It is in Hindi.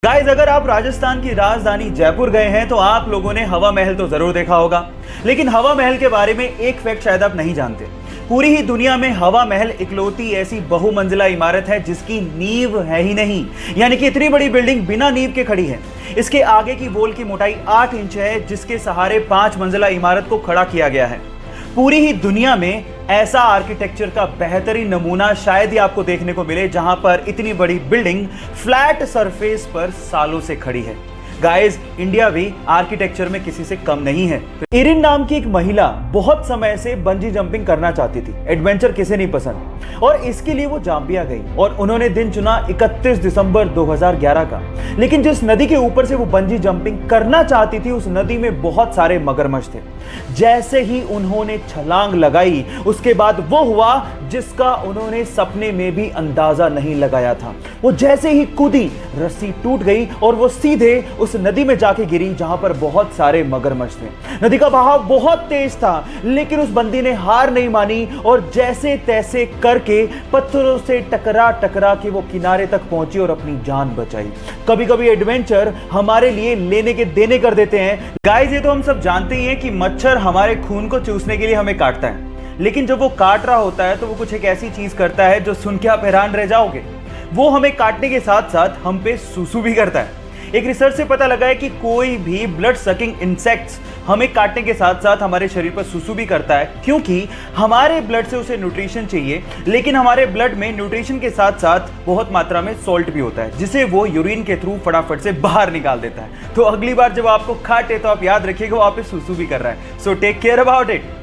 गाइस, अगर आप राजस्थान की राजधानी जयपुर गए हैं तो आप लोगों ने हवा महल तो जरूर देखा होगा, लेकिन हवा महल के बारे में एक फैक्ट शायद आप नहीं जानते। पूरी ही दुनिया में हवा महल इकलौती ऐसी बहुमंजिला इमारत है जिसकी नींव है ही नहीं, यानी कि इतनी बड़ी बिल्डिंग बिना नींव के खड़ी है। इसके आगे की वॉल की मोटाई 8 इंच है, जिसके सहारे 5 मंजिला इमारत को खड़ा किया गया है। पूरी ही दुनिया में ऐसा आर्किटेक्चर का बेहतरीन नमूना शायद ही आपको देखने को मिले, जहां पर इतनी बड़ी बिल्डिंग फ्लैट सरफेस पर सालों से खड़ी है। गाइस, इंडिया भी आर्किटेक्चर में किसी से कम नहीं है। इरिन नाम की एक महिला बहुत समय से बंजी जंपिंग करना चाहती थी। एडवेंचर किसे नहीं पसंद, और इसके लिए वो जाम्बिया गई और उन्होंने दिन चुना 31 दिसंबर 2011 का। लेकिन जिस नदी के ऊपर से वो बंजी जंपिंग करना चाहती थी, उस नदी में बहुत सारे मगरमच्छ थे। जैसे ही उन्होंने छलांग लगाई, उसके बाद वो हुआ जिसका उन्होंने सपने में भी अंदाजा नहीं लगाया था। वो जैसे ही कूदी, रस्सी टूट गई और वो सीधे उस नदी में जाके गिरी जहां पर बहुत सारे मगरमच्छ थे। नदी का बहाव बहुत तेज था, लेकिन उस बंदी ने हार नहीं मानी और जैसे तैसे करके पत्थरों से टकरा टकरा के वो किनारे तक पहुंची और अपनी जान बचाई। कभी कभी एडवेंचर हमारे लिए लेने के देने कर देते हैं। गाइस, ये तो हम सब जानते ही हैं कि मच्छर हमारे खून को चूसने के लिए हमें काटता है, लेकिन जब वो काट रहा होता है तो वो कुछ एक ऐसी चीज करता है जो सुन के आप हैरान रह जाओगे। वो हमें काटने के साथ साथ हम पे सूसू भी करता है। एक रिसर्च से पता लगा है कि कोई भी ब्लड सकिंग इंसेक्ट्स हमें काटने के साथ साथ हमारे शरीर पर सूसू भी करता है, क्योंकि हमारे ब्लड से उसे न्यूट्रिशन चाहिए, लेकिन हमारे ब्लड में न्यूट्रिशन के साथ साथ बहुत मात्रा में सॉल्ट भी होता है, जिसे वो यूरिन के थ्रू फटाफट से बाहर निकाल देता है। तो अगली बार जब आपको काटे तो आप याद रखिएगा वो आप पे सूसू भी कर रहा है। So take care about it.